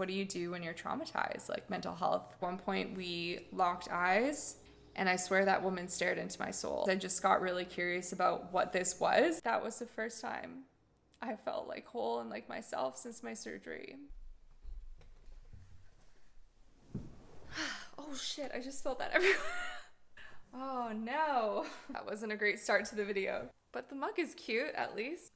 what do you do when you're traumatized, like mental health. At one point we locked eyes and I swear that woman stared into my soul. I just got really curious about what this was. That was the first time I felt like whole and like myself since my surgery. Oh shit, I just felt that everywhere. Oh no. That wasn't a great start to the video. But the mug is cute, at least.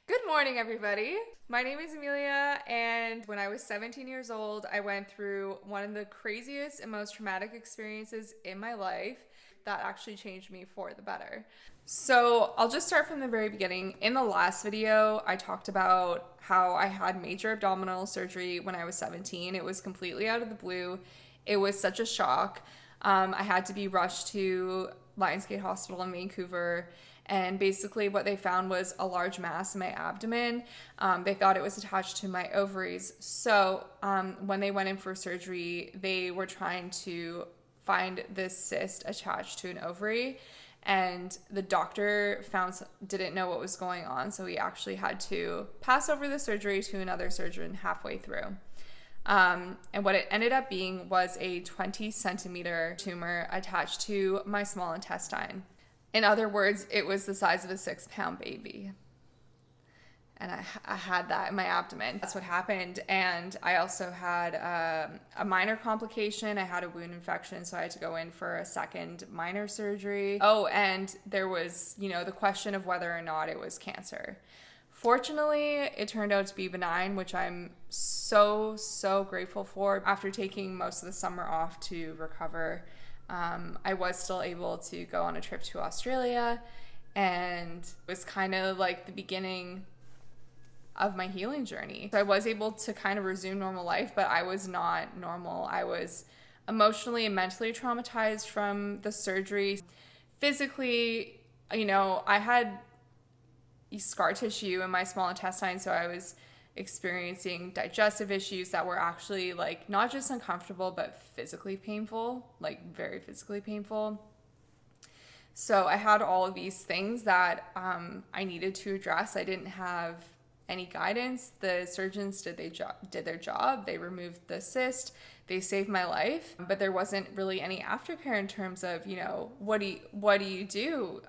Good morning, everybody. My name is Amelia, and when I was 17 years old, I went through one of the craziest and most traumatic experiences in my life that actually changed me for the better. So I'll just start from the very beginning. In the last video, I talked about how I had major abdominal surgery when I was 17. It was completely out of the blue. It was such a shock. I had to be rushed to Lionsgate Hospital in Vancouver. And basically what they found was a large mass in my abdomen. They thought it was attached to my ovaries. So when they went in for surgery, they were trying to find this cyst attached to an ovary. And the doctor didn't know what was going on. So he actually had to pass over the surgery to another surgeon halfway through. And what it ended up being was a 20 centimeter tumor attached to my small intestine. In other words, it was the size of a 6-pound baby. And I had that in my abdomen. That's what happened. And I also had a minor complication. I had a wound infection, so I had to go in for a second minor surgery. Oh, and there was, the question of whether or not it was cancer. Fortunately, it turned out to be benign, which I'm so, so grateful for. After taking most of the summer off to recover, I was still able to go on a trip to Australia, and it was kind of like the beginning of my healing journey. So I was able to kind of resume normal life, but I was not normal. I was emotionally and mentally traumatized from the surgery. Physically, I had scar tissue in my small intestine, so I was experiencing digestive issues that were actually like not just uncomfortable but physically painful, like very physically painful. So I had all of these things that I needed to address. I didn't have any guidance. The surgeons did their job. They removed the cyst. They saved my life, but there wasn't really any aftercare in terms of what do you do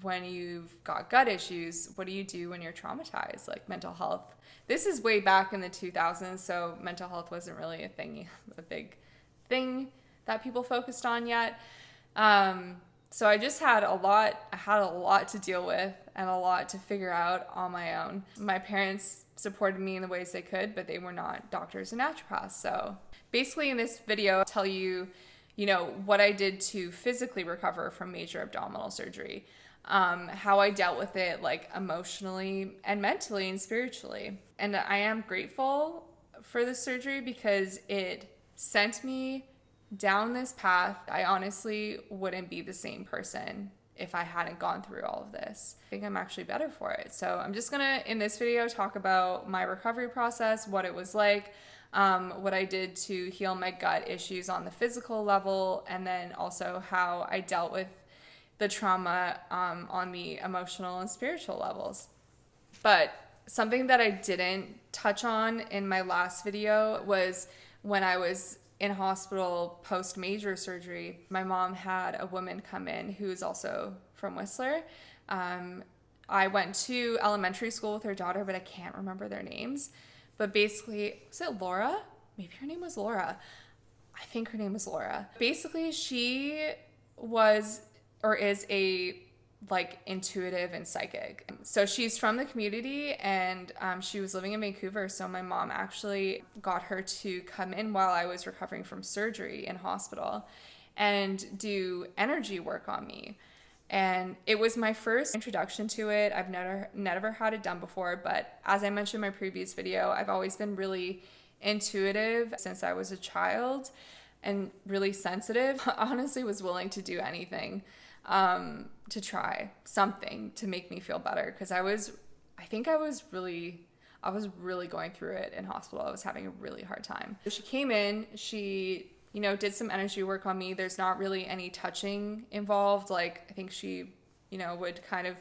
when you've got gut issues. What do you do when you're traumatized, like mental health? This is way back in the 2000s, so mental health wasn't really a big thing that people focused on yet. So I just had a lot to deal with and a lot to figure out on my own. My parents supported me in the ways they could, but they were not doctors and naturopaths. So basically in this video, I'll tell you, what I did to physically recover from major abdominal surgery. How I dealt with it, like emotionally and mentally and spiritually. And I am grateful for the surgery because it sent me down this path. I honestly wouldn't be the same person if I hadn't gone through all of this. I think I'm actually better for it. So I'm just gonna, in this video, talk about my recovery process, what it was like, what I did to heal my gut issues on the physical level, and then also how I dealt with the trauma on the emotional and spiritual levels. But something that I didn't touch on in my last video was when I was in hospital post-major surgery. My mom had a woman come in who's also from Whistler. I went to elementary school with her daughter, but I can't remember their names. But basically, was it Laura? Maybe her name was Laura. I think her name was Laura. Basically, she was or is a intuitive and psychic. So she's from the community, and she was living in Vancouver. So my mom actually got her to come in while I was recovering from surgery in hospital and do energy work on me. And it was my first introduction to it. I've never had it done before, but as I mentioned in my previous video, I've always been really intuitive since I was a child and really sensitive. I honestly was willing to do anything to try something to make me feel better, because I was really going through it in hospital. I was having a really hard time. She came in, she did some energy work on me. There's not really any touching involved. I think she would kind of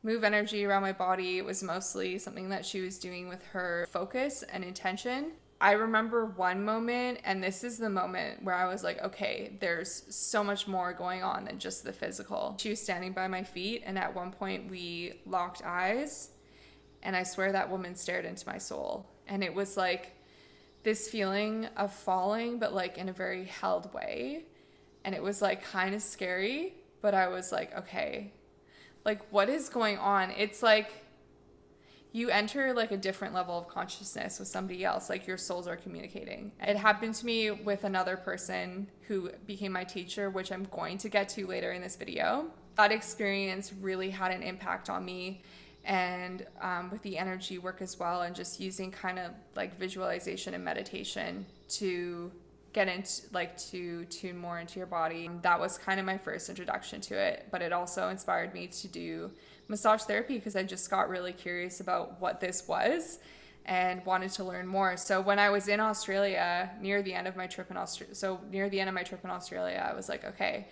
move energy around my body. It was mostly something that she was doing with her focus and intention. I remember one moment, and this is the moment where I was like, okay, there's so much more going on than just the physical. She was standing by my feet, and at one point we locked eyes, and I swear that woman stared into my soul. And it was like this feeling of falling, but like in a very held way. And it was like kind of scary, but I was like, okay, like what is going on? It's like you enter like a different level of consciousness with somebody else, like your souls are communicating. It happened to me with another person who became my teacher, which I'm going to get to later in this video. That experience really had an impact on me, and with the energy work as well, and just using kind of like visualization and meditation to get into, like, to tune more into your body. That was kind of my first introduction to it, but it also inspired me to do massage therapy because I just got really curious about what this was and wanted to learn more. So when I was in Australia, near the end of my trip in Australia, I was like, okay,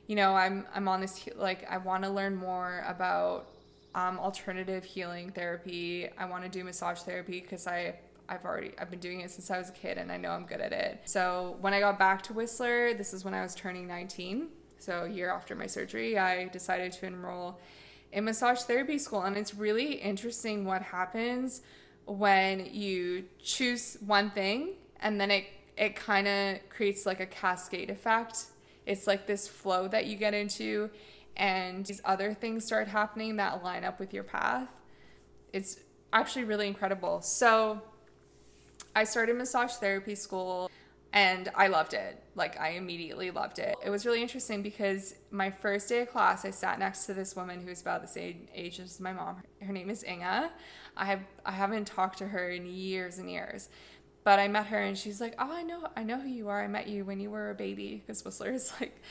you know, I'm on this, like, I want to learn more about alternative healing therapy. I want to do massage therapy because I've been doing it since I was a kid, and I know I'm good at it. So when I got back to Whistler, this is when I was turning 19. So a year after my surgery, I decided to enroll in massage therapy school. And it's really interesting what happens when you choose one thing and then it kind of creates like a cascade effect. It's like this flow that you get into, and these other things start happening that line up with your path. It's actually really incredible. So I started massage therapy school and I loved it. Like, I immediately loved it. It was really interesting because my first day of class, I sat next to this woman who's about the same age as my mom. Her name is Inga. I haven't talked to her in years and years, but I met her and she's like, oh, I know who you are. I met you when you were a baby, because Whistler is like,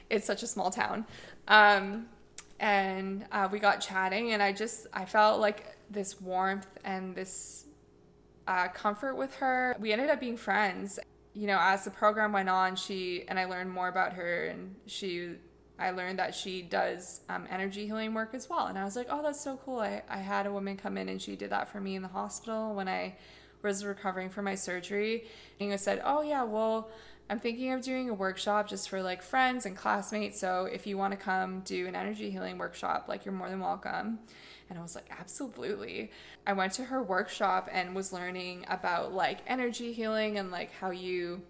it's such a small town. And we got chatting, and I felt like this warmth and this comfort with her. We ended up being friends. You know, as the program went on, I learned more about her, and I learned that she does energy healing work as well. And I was like, oh, that's so cool. I had a woman come in and she did that for me in the hospital when I was recovering from my surgery. And I said, oh yeah, well, I'm thinking of doing a workshop just for like friends and classmates. So if you want to come do an energy healing workshop, like, you're more than welcome. And I was like, absolutely. I went to her workshop and was learning about like energy healing and like how you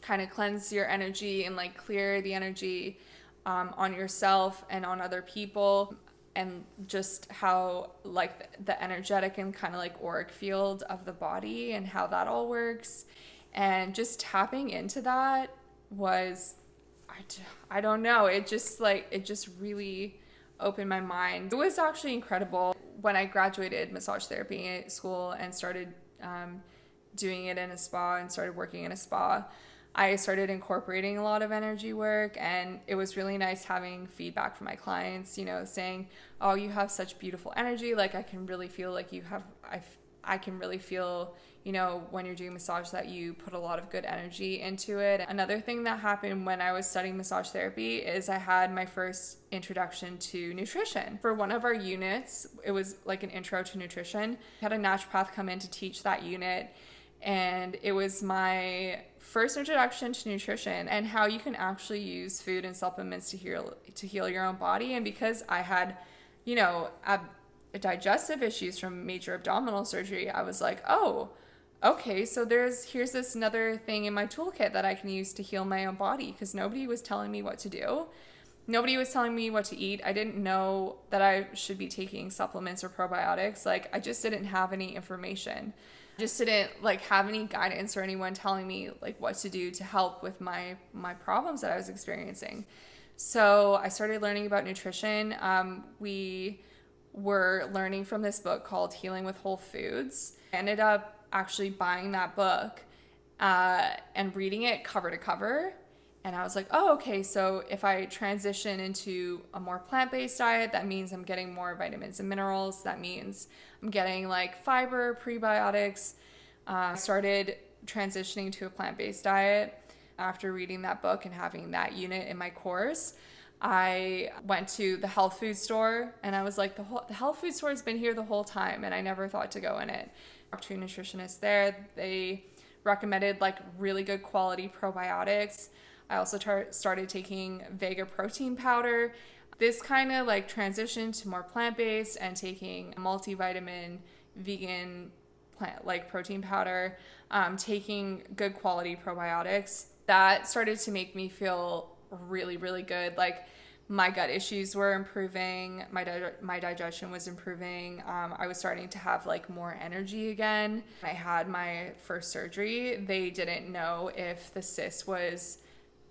kind of cleanse your energy and like clear the energy on yourself and on other people, and just how like the energetic and kind of like auric field of the body and how that all works. And just tapping into that was, I don't know, it just really opened my mind. It was actually incredible. When I graduated massage therapy school and started doing it in a spa and started working in a spa, I started incorporating a lot of energy work, and it was really nice having feedback from my clients, you know, saying, oh, you have such beautiful energy. Like, I can really feel like I can really feel, you know, when you're doing massage, that you put a lot of good energy into it. Another thing that happened when I was studying massage therapy is I had my first introduction to nutrition. For one of our units, it was like an intro to nutrition. I had a naturopath come in to teach that unit, and it was my first introduction to nutrition and how you can actually use food and supplements to heal your own body. And because I had, you know, digestive issues from major abdominal surgery, I was like, oh, okay, so here's this another thing in my toolkit that I can use to heal my own body, because nobody was telling me what to do. Nobody was telling me what to eat. I didn't know that I should be taking supplements or probiotics. Like, I just didn't have any information. Just didn't like have any guidance or anyone telling me like what to do to help with my problems that I was experiencing. So I started learning about nutrition. We were learning from this book called Healing with Whole Foods. I ended up actually buying that book and reading it cover to cover. And I was like, oh, okay, so if I transition into a more plant-based diet, that means I'm getting more vitamins and minerals. That means I'm getting like fiber, prebiotics. I started transitioning to a plant-based diet after reading that book and having that unit in my course. I went to the health food store and I was like, the health food store has been here the whole time and I never thought to go in it. Talked to a nutritionist there. They recommended like really good quality probiotics. I also started taking Vega protein powder. This kind of like transitioned to more plant-based and taking multivitamin, vegan plant like protein powder, taking good quality probiotics. That started to make me feel really, really good. Like my gut issues were improving, my digestion was improving. I was starting to have like more energy again. I had my first surgery. They didn't know if the cyst was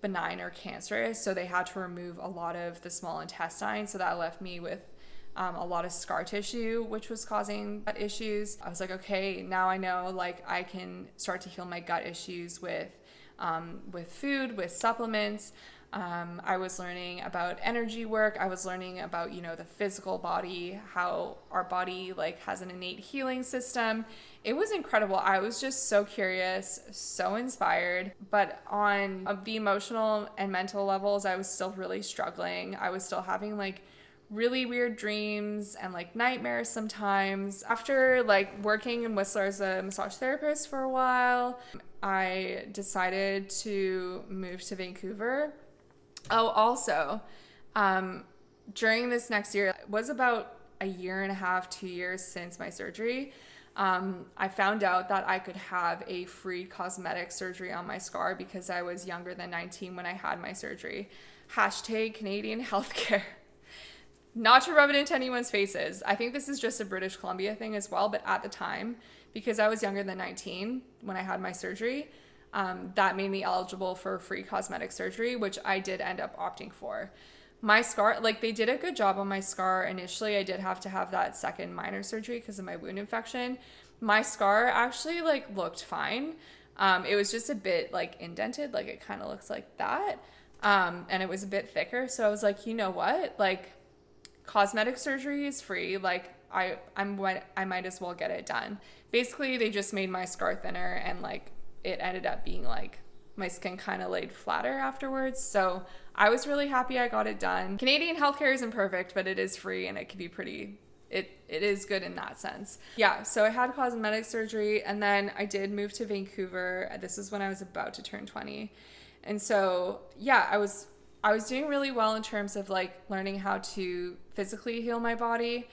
benign or cancerous, so they had to remove a lot of the small intestine. So that left me with a lot of scar tissue, which was causing gut issues. I was like, okay, now I know like I can start to heal my gut issues with food, with supplements. I was learning about energy work. I was learning about, the physical body, how our body like has an innate healing system. It was incredible. I was just so curious, so inspired, but on the emotional and mental levels, I was still really struggling. I was still having like really weird dreams and like nightmares sometimes. After like working in Whistler as a massage therapist for a while, I decided to move to Vancouver. Oh, also, during this next year, it was about a year and a half, 2 years since my surgery. I found out that I could have a free cosmetic surgery on my scar because I was younger than 19 when I had my surgery. Hashtag Canadian healthcare. Not to rub it into anyone's faces. I think this is just a British Columbia thing as well, but at the time, because I was younger than 19 when I had my surgery, that made me eligible for free cosmetic surgery, which I did end up opting for. My scar, like they did a good job on my scar initially. I did have to have that second minor surgery because of my wound infection. My scar actually like looked fine. It was just a bit like indented, like it kind of looks like that. And it was a bit thicker. So I was like, you know what? Like cosmetic surgery is free. Like I might as well get it done. Basically, they just made my scar thinner and like it ended up being like my skin kind of laid flatter afterwards. So I was really happy I got it done. Canadian healthcare isn't perfect, but it is free and it can be it is good in that sense. Yeah, so I had cosmetic surgery and then I did move to Vancouver. This is when I was about to turn 20. And so, yeah, I was doing really well in terms of like learning how to physically heal my body,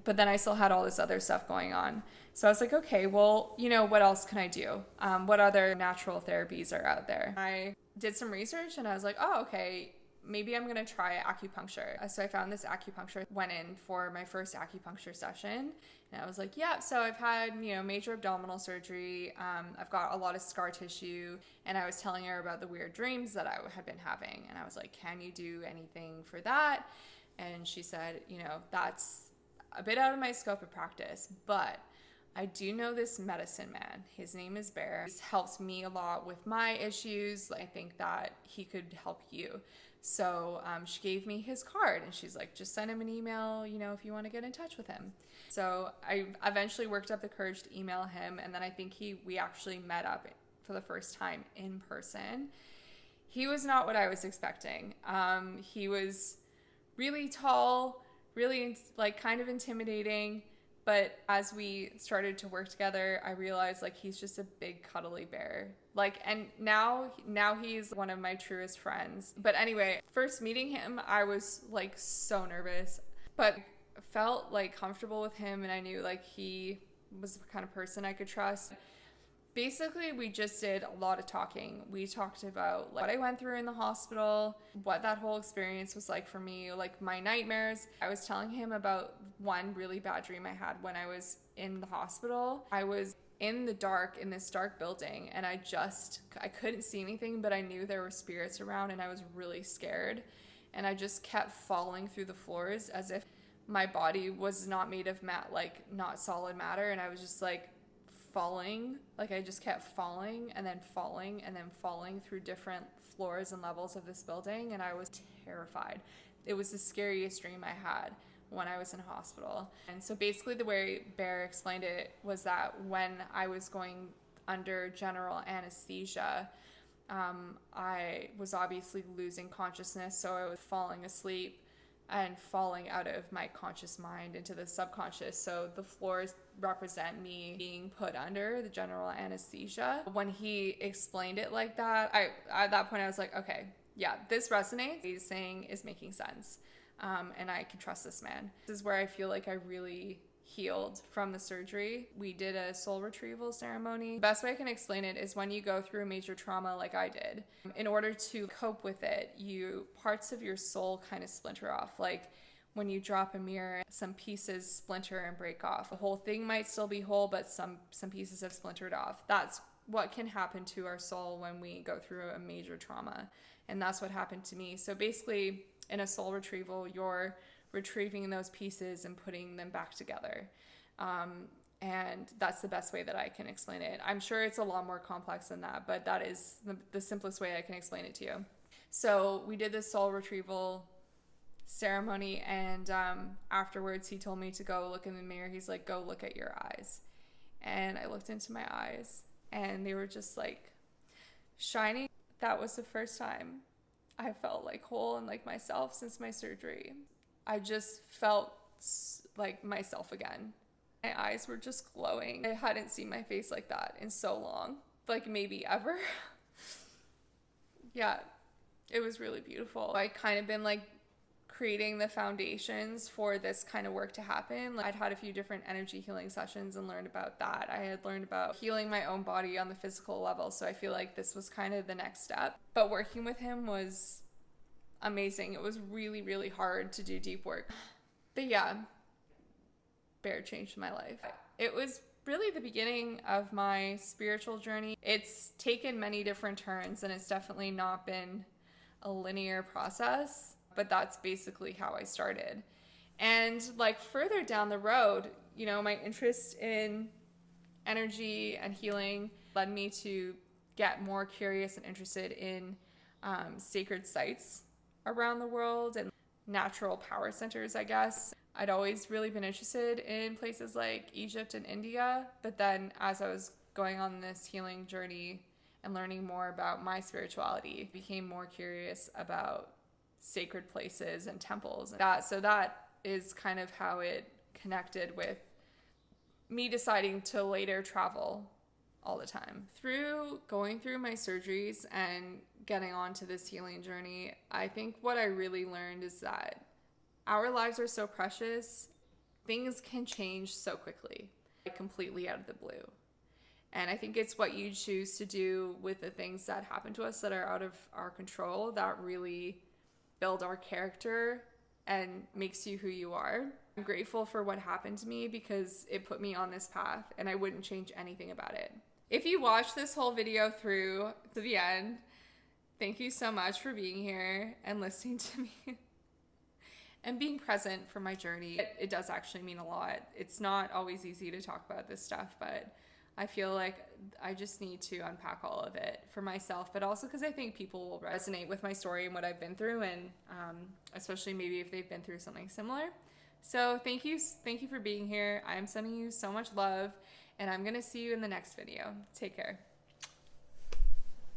but then I still had all this other stuff going on. So I was like, okay, well, what else can I do? What other natural therapies are out there? I did some research and I was like, oh, okay, maybe I'm going to try acupuncture. So I found this acupuncture, went in for my first acupuncture session. And I was like, yeah, so I've had, major abdominal surgery. I've got a lot of scar tissue. And I was telling her about the weird dreams that I had been having. And I was like, can you do anything for that? And she said, that's a bit out of my scope of practice, but I do know this medicine man. His name is Bear. He's helped me a lot with my issues. I think that he could help you. So she gave me his card and she's like, just send him an email, if you want to get in touch with him. So I eventually worked up the courage to email him. And then I think we actually met up for the first time in person. He was not what I was expecting. He was really tall, really like kind of intimidating. But as we started to work together, I realized like he's just a big cuddly bear. Like, and now he's one of my truest friends. But anyway, first meeting him, I was like so nervous, but felt like comfortable with him. And I knew like he was the kind of person I could trust. Basically, we just did a lot of talking. We talked about like, what I went through in the hospital, what that whole experience was like for me, like my nightmares. I was telling him about one really bad dream I had when I was in the hospital. I was in the dark, in this dark building, and I couldn't see anything, but I knew there were spirits around and I was really scared. And I just kept falling through the floors as if my body was not made of not solid matter. And I was just like, falling, like I just kept falling and then falling and then falling through different floors and levels of this building, and I was terrified. It was the scariest dream I had when I was in hospital. And so basically the way Bear explained it was that when I was going under general anesthesia, I was obviously losing consciousness, so I was falling asleep and falling out of my conscious mind into the subconscious. So the floors represent me being put under the general anesthesia. When he explained it like that, at that point I was like, okay, yeah, this resonates. What he's saying is making sense. And I can trust this man. This is where I feel like I really healed from the surgery. We did a soul retrieval ceremony. The best way I can explain it is when you go through a major trauma like I did, in order to cope with it, parts of your soul kind of splinter off. Like when you drop a mirror, some pieces splinter and break off. The whole thing might still be whole, but some pieces have splintered off. That's what can happen to our soul when we go through a major trauma. And that's what happened to me. So basically, in a soul retrieval, you're retrieving those pieces and putting them back together. And that's the best way that I can explain it. I'm sure it's a lot more complex than that, but that is the simplest way I can explain it to you. So we did this soul retrieval ceremony, and afterwards he told me to go look in the mirror. He's like, go look at your eyes. And I looked into my eyes, and they were just like shining. That was the first time I felt like whole and like myself since my surgery. I just felt like myself again. My eyes were just glowing. I hadn't seen my face like that in so long, like maybe ever. Yeah, it was really beautiful. I kind of been like creating the foundations for this kind of work to happen. Like, I'd had a few different energy healing sessions and learned about that. I had learned about healing my own body on the physical level, so I feel like this was kind of the next step. But working with him was amazing. It was really, really hard to do deep work. But yeah, Bear changed my life. It was really the beginning of my spiritual journey. It's taken many different turns, and it's definitely not been a linear process, but that's basically how I started. And like further down the road, you know, my interest in energy and healing led me to get more curious and interested in sacred sites around the world and natural power centers, I guess. I'd always really been interested in places like Egypt and India, but then as I was going on this healing journey and learning more about my spirituality, I became more curious about sacred places and temples. So that is kind of how it connected with me deciding to later travel all the time. Through going through my surgeries and getting onto this healing journey, I think what I really learned is that our lives are so precious. Things can change so quickly, completely out of the blue. And I think it's what you choose to do with the things that happen to us that are out of our control that really build our character and makes you who you are. I'm grateful for what happened to me because it put me on this path, and I wouldn't change anything about it. If you watched this whole video through to the end, thank you so much for being here and listening to me and being present for my journey. It does actually mean a lot. It's not always easy to talk about this stuff, but I feel like I just need to unpack all of it for myself, but also because I think people will resonate with my story and what I've been through, and especially maybe if they've been through something similar. So thank you for being here. I'm sending you so much love, and I'm gonna see you in the next video. Take care.